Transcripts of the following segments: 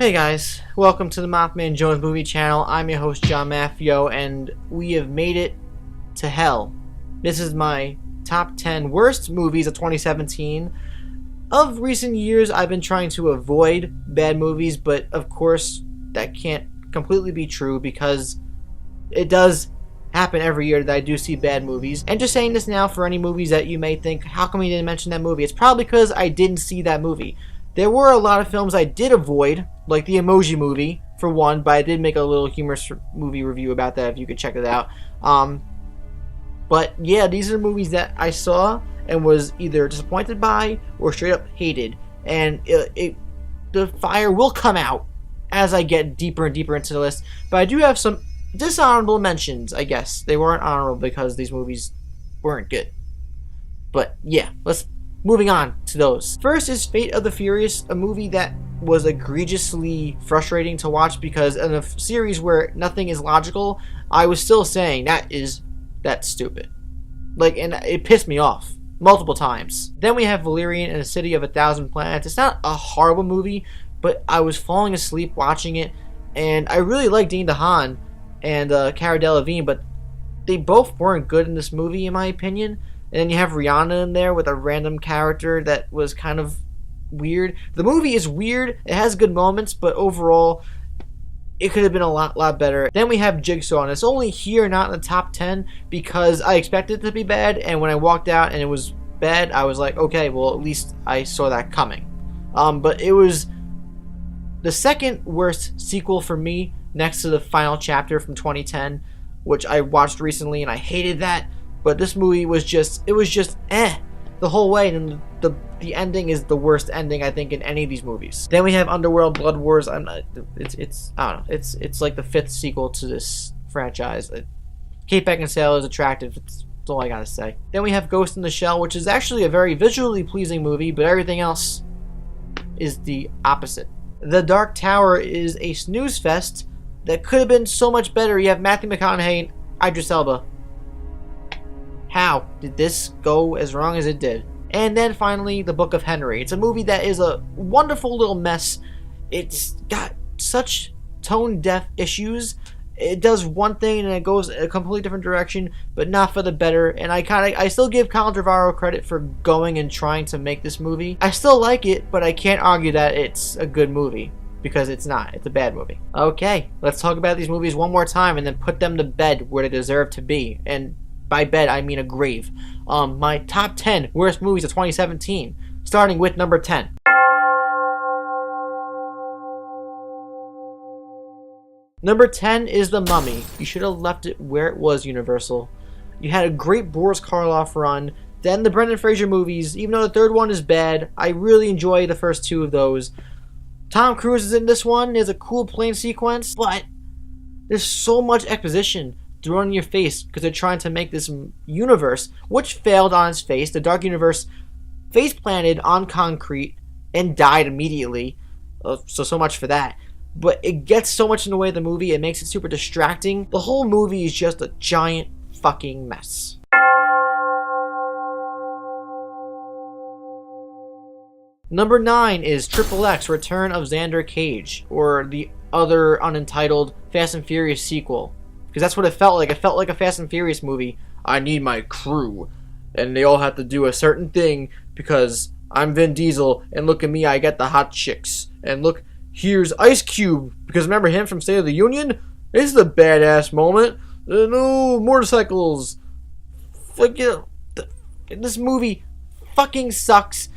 Hey guys, welcome to the MaffmanJones movie channel. I'm your host John Maffio, and we have made it to hell. This is my top 10 worst movies of 2017. Of recent years, I've been trying to avoid bad movies, but of course that can't completely be true because it does happen every year that I do see bad movies. And just saying this now for any movies that you may think, how come you didn't mention that movie? It's probably because I didn't see that movie. There were a lot of films I did avoid, like the Emoji Movie, for one, but I did make a little humorous movie review about that if you could check it out. But yeah, these are movies that I saw and was either disappointed by or straight up hated. And the fire will come out as I get deeper and deeper into the list. But I do have some dishonorable mentions, I guess. They weren't honorable because these movies weren't good. But yeah, moving on to those. First is Fate of the Furious, a movie that was egregiously frustrating to watch because in a series where nothing is logical, I was still saying that's stupid. And it pissed me off multiple times. Then we have Valerian and a City of a Thousand Planets. It's not a horrible movie, but I was falling asleep watching it, and I really like Dean DeHaan and Cara Delevingne, but they both weren't good in this movie in my opinion. And then you have Rihanna in there with a random character that was kind of weird. The movie is weird. It has good moments, but overall, it could have been a lot better. Then we have Jigsaw, and it's only here, not in the top 10, because I expected it to be bad, and when I walked out and it was bad, I was like, okay, well, at least I saw that coming. But it was the second worst sequel for me, next to the final chapter from 2010, which I watched recently, and I hated that. But this movie was just the whole way, and the ending is the worst ending I think in any of these movies. Then we have Underworld Blood Wars. I don't know. It's like the fifth sequel to this franchise. Kate Beckinsale is attractive. That's all I gotta say. Then we have Ghost in the Shell, which is actually a very visually pleasing movie, but everything else is the opposite. The Dark Tower is a snooze fest that could have been so much better. You have Matthew McConaughey and Idris Elba. How did this go as wrong as it did? And then finally, The Book of Henry. It's a movie that is a wonderful little mess. It's got such tone-deaf issues. It does one thing and it goes a completely different direction, but not for the better. And I still give Colin Trevorrow credit for going and trying to make this movie. I still like it, but I can't argue that it's a good movie, because it's not. It's a bad movie. Okay, let's talk about these movies one more time and then put them to bed where they deserve to be. And by bed, I mean a grave. My top 10 worst movies of 2017, starting with number 10. Number 10 is The Mummy. You should have left it where it was, Universal. You had a great Boris Karloff run. Then the Brendan Fraser movies, even though the third one is bad, I really enjoy the first two of those. Tom Cruise is in this one. There's a cool plane sequence, but there's so much exposition thrown in your face because they're trying to make this universe, which failed on its face. The Dark Universe face planted on concrete and died immediately. So much for that. But it gets so much in the way of the movie, it makes it super distracting. The whole movie is just a giant fucking mess. Number 9 is XXX Return of Xander Cage, or the other unentitled Fast and Furious sequel. Because that's what it felt like. It felt like a Fast and Furious movie. I need my crew, and they all have to do a certain thing because I'm Vin Diesel, and look at me, I get the hot chicks. And look, here's Ice Cube, because remember him from State of the Union? This is a badass moment. No motorcycles. This movie fucking sucks.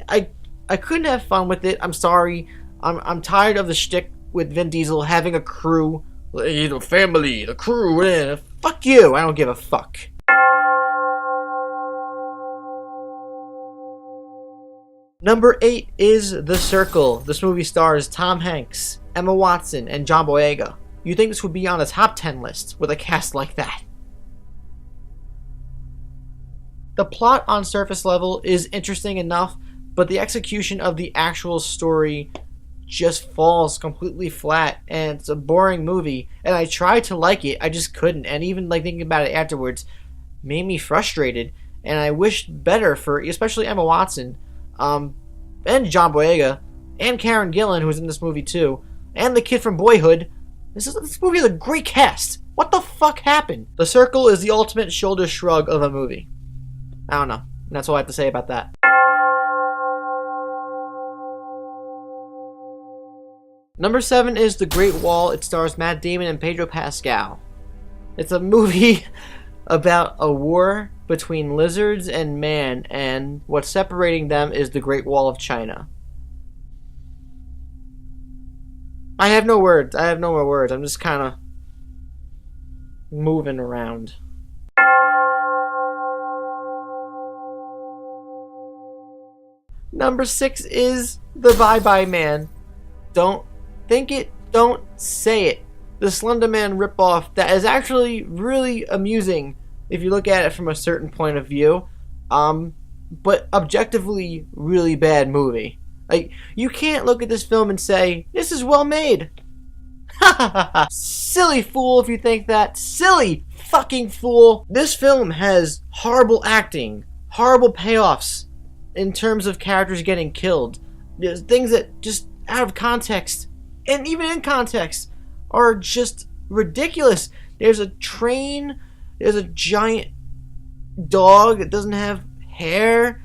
I couldn't have fun with it. I'm sorry. I'm tired of the shtick with Vin Diesel having a crew. The family, the crew, fuck you, I don't give a fuck. Number 8 is The Circle. This movie stars Tom Hanks, Emma Watson, and John Boyega. You'd think this would be on a top 10 list with a cast like that. The plot on surface level is interesting enough, but the execution of the actual story just falls completely flat, and it's a boring movie. And I tried to like it, I just couldn't. And even thinking about it afterwards made me frustrated. And I wished better for especially Emma Watson, and John Boyega, and Karen Gillan, who's in this movie too, and the kid from Boyhood. This movie is a great cast. What the fuck happened? The Circle is the ultimate shoulder shrug of a movie. I don't know. That's all I have to say about that. Number 7 is The Great Wall. It stars Matt Damon and Pedro Pascal. It's a movie about a war between lizards and man, and what's separating them is the Great Wall of China. I have no words. I have no more words. I'm just kind of moving around. Number 6 is The Bye-Bye Man. Don't think it, don't say it. The Slender Man ripoff that is actually really amusing if you look at it from a certain point of view, but objectively really bad movie. Like, you can't look at this film and say, this is well made. Silly fool if you think that. Silly fucking fool. This film has horrible acting, horrible payoffs in terms of characters getting killed. There's things that just out of context, and even in context, are just ridiculous. There's a train, there's a giant dog that doesn't have hair.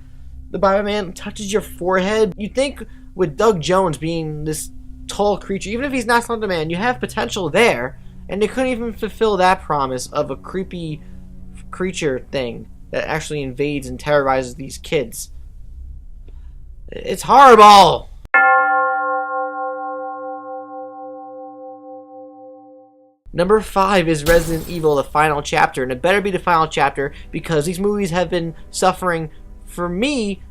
The Bye-Bye-Man touches your forehead. You think with Doug Jones being this tall creature, even if he's not Slender Man, you have potential there, and they couldn't even fulfill that promise of a creepy creature thing that actually invades and terrorizes these kids. It's horrible! Number 5 is Resident Evil, the final chapter, and it better be the final chapter because these movies have been suffering for me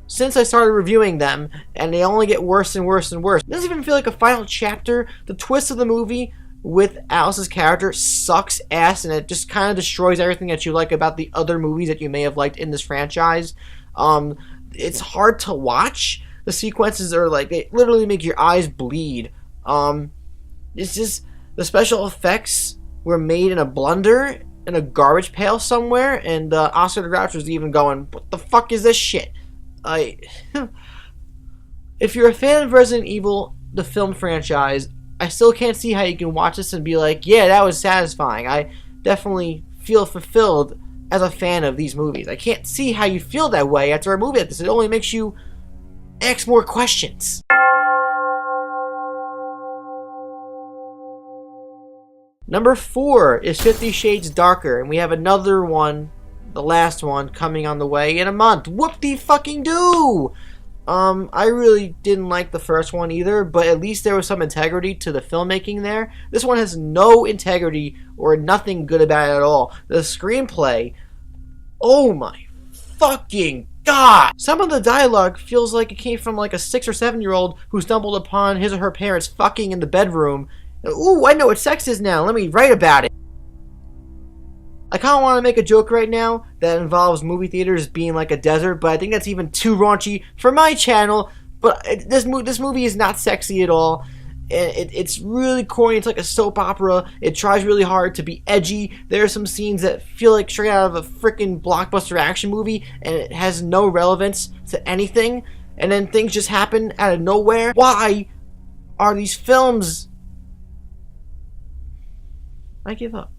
since I started reviewing them, and they only get worse and worse and worse. It doesn't even feel like a final chapter. The twist of the movie with Alice's character sucks ass, and it just kind of destroys everything that you like about the other movies that you may have liked in this franchise. It's hard to watch. The sequences are like, they literally make your eyes bleed. It's just, the special effects were made in a blender in a garbage pail somewhere, and Oscar the Grouch was even going, what the fuck is this shit? If you're a fan of Resident Evil, the film franchise, I still can't see how you can watch this and be like, yeah, that was satisfying. I definitely feel fulfilled as a fan of these movies. I can't see how you feel that way after a movie like this. It only makes you ask more questions. Number 4 is 50 Shades Darker, and we have another one, the last one, coming on the way in a month. Whoop-de-fucking-do! I really didn't like the first one either, but at least there was some integrity to the filmmaking there. This one has no integrity or nothing good about it at all. The screenplay, oh my fucking god! Some of the dialogue feels like it came from like a 6 or 7-year-old who stumbled upon his or her parents fucking in the bedroom. Ooh, I know what sex is now. Let me write about it. I kind of want to make a joke right now that involves movie theaters being like a desert, but I think that's even too raunchy for my channel. But this movie is not sexy at all. It's really corny. It's like a soap opera. It tries really hard to be edgy. There are some scenes that feel like straight out of a freaking blockbuster action movie, and it has no relevance to anything. And then things just happen out of nowhere. Why are these films... I give up.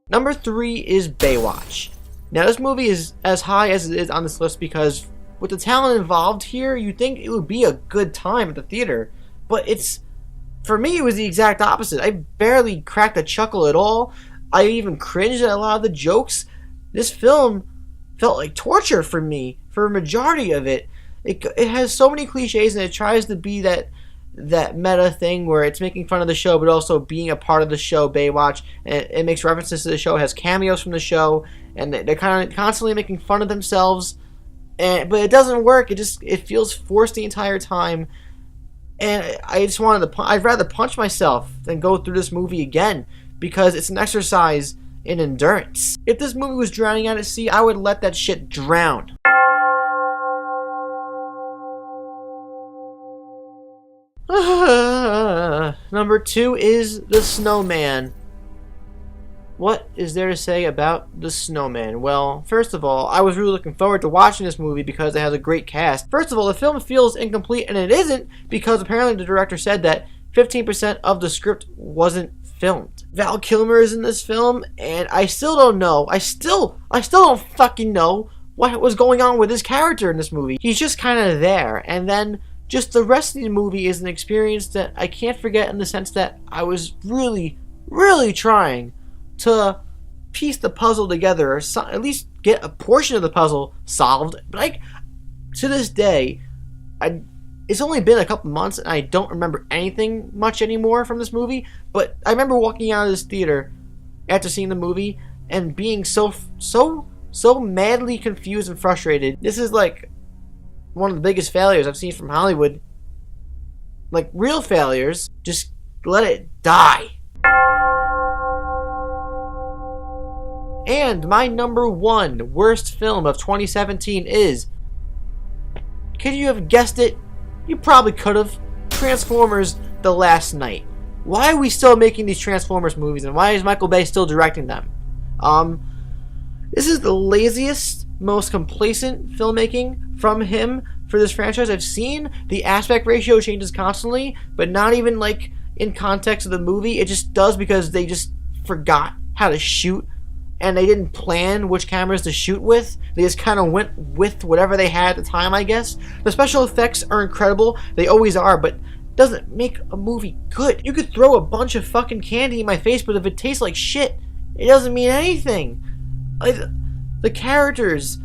Number 3 is Baywatch. Now this movie is as high as it is on this list because with the talent involved here, you'd think it would be a good time at the theater. But it's, for me, it was the exact opposite. I barely cracked a chuckle at all. I even cringed at a lot of the jokes. This film felt like torture for me for a majority of it. It has so many cliches, and it tries to be that meta thing where it's making fun of the show but also being a part of the show, Baywatch, and it makes references to the show, has cameos from the show, and they're kind of constantly making fun of themselves, but it doesn't work. It feels forced the entire time, and I just wanted to I'd rather punch myself than go through this movie again because it's an exercise in endurance. If this movie was drowning out at sea, I would let that shit drown. Number 2 is The Snowman. What is there to say about the Snowman? Well, first of all, I was really looking forward to watching this movie because it has a great cast. First of all, the film feels incomplete, and it isn't because apparently the director said that 15% of the script wasn't filmed. Val Kilmer is in this film, and I still don't know. I still don't fucking know what was going on with his character in this movie. He's just kind of there, and then just the rest of the movie is an experience that I can't forget in the sense that I was really, really trying to piece the puzzle together, or at least get a portion of the puzzle solved. But to this day, it's only been a couple months, and I don't remember anything much anymore from this movie. But I remember walking out of this theater after seeing the movie and being so madly confused and frustrated. This is like one of the biggest failures I've seen from Hollywood. Like real failures, just let it die. And my number one worst film of 2017 is, could you have guessed it? You probably could have. Transformers: The Last Knight. Why are we still making these Transformers movies, and why is Michael Bay still directing them? This is the laziest, most complacent filmmaking from him for this franchise I've seen. The aspect ratio changes constantly, but not even like in context of the movie. It just does because they just forgot how to shoot, and they didn't plan which cameras to shoot with. They just kind of went with whatever they had at the time, I guess. The special effects are incredible. They always are, but doesn't make a movie good. You could throw a bunch of fucking candy in my face, but if it tastes like shit, it doesn't mean anything. Like, the characters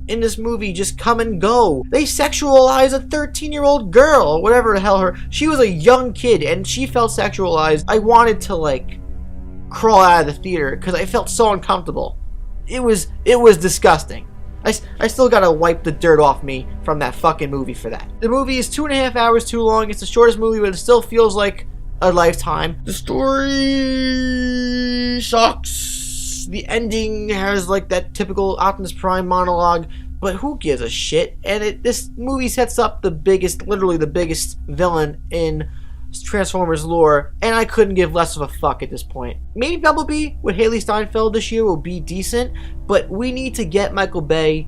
in this movie just come and go. They sexualize a 13-year-old girl, whatever the hell she was a young kid, and she felt sexualized. I wanted to, like, crawl out of the theater because I felt so uncomfortable. It was disgusting. I still gotta wipe the dirt off me from that fucking movie for that. The movie is 2.5 hours too long. It's the shortest movie, but it still feels like a lifetime. The story sucks. The ending has like that typical Optimus Prime monologue, but who gives a shit? And this movie sets up literally the biggest villain in Transformers lore, and I couldn't give less of a fuck at this point. Maybe Bumblebee with Haley Steinfeld this year will be decent, but we need to get Michael Bay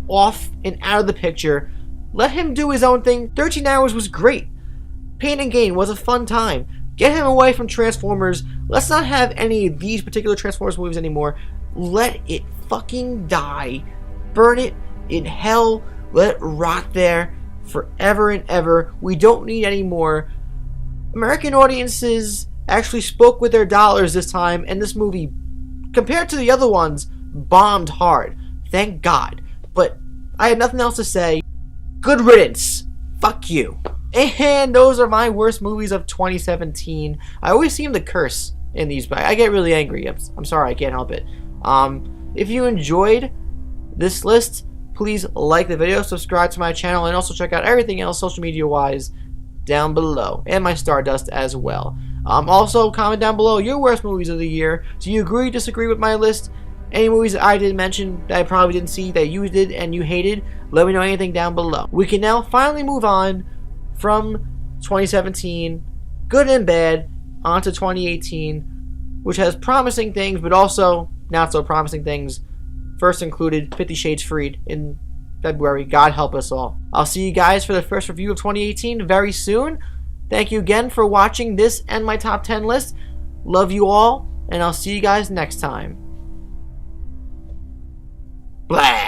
off and out of the picture. Let him do his own thing. 13 Hours was great. Pain and Gain was a fun time. Get him away from Transformers. Let's not have any of these particular Transformers movies anymore. Let it fucking die. Burn it in hell. Let it rot there forever and ever. We don't need any more. American audiences actually spoke with their dollars this time, and this movie, compared to the other ones, bombed hard. Thank God. But I have nothing else to say. Good riddance. Fuck you. And those are my worst movies of 2017. I always seem to curse in these, but I get really angry. I'm sorry, I can't help it. If you enjoyed this list, please like the video, subscribe to my channel, and also check out everything else social media wise down below, and my Stardust as well. Also, comment down below your worst movies of the year. Do you agree, disagree with my list? Any movies that I didn't mention that I probably didn't see that you did and you hated? Let me know anything down below. We can now finally move on from 2017, good and bad, onto 2018, which has promising things, but also not so promising things. First included 50 Shades Freed in February. God help us all. I'll see you guys for the first review of 2018 very soon. Thank you again for watching this and my top 10 list. Love you all, and I'll see you guys next time. Blah.